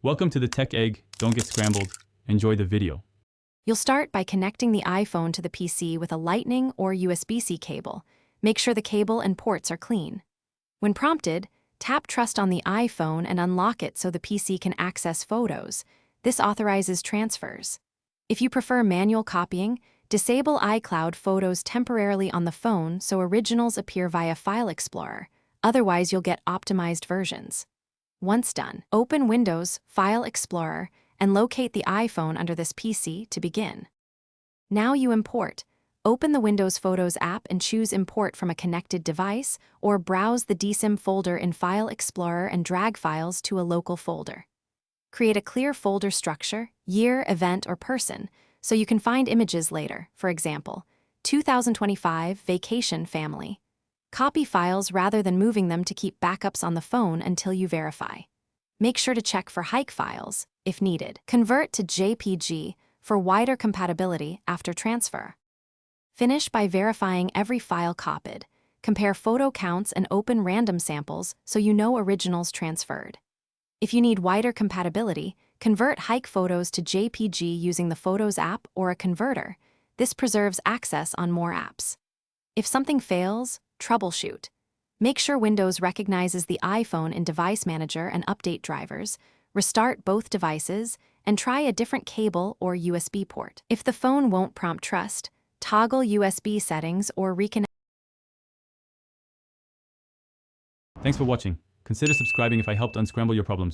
Welcome to the Tech Egg. Don't get scrambled. Enjoy the video. You'll start by connecting the iPhone to the PC with a Lightning or USB-C cable. Make sure the cable and ports are clean. When prompted, tap Trust on the iPhone and unlock it so the PC can access photos. This authorizes transfers. If you prefer manual copying, disable iCloud Photos temporarily on the phone so originals appear via File Explorer. Otherwise, you'll get optimized versions. Once done, open Windows, File Explorer, and locate the iPhone under this PC to begin. Now you import. Open the Windows Photos app and choose Import from a connected device, or browse the DSIM folder in File Explorer and drag files to a local folder. Create a clear folder structure, year, event, or person, so you can find images later. For example, 2025 Vacation Family. Copy files rather than moving them to keep backups on the phone until you verify. Make sure to check for hike files, if needed. Convert to JPG for wider compatibility after transfer. Finish by verifying every file copied. Compare photo counts and open random samples so you know originals transferred. If you need wider compatibility, convert hike photos to JPG using the Photos app or a converter. This preserves access on more apps. If something fails, troubleshoot. Make sure Windows recognizes the iPhone in Device Manager and update drivers, restart both devices, and try a different cable or USB port. If the phone won't prompt Trust, toggle USB settings or reconnect. Thanks for watching. Consider subscribing if I helped unscramble your problems.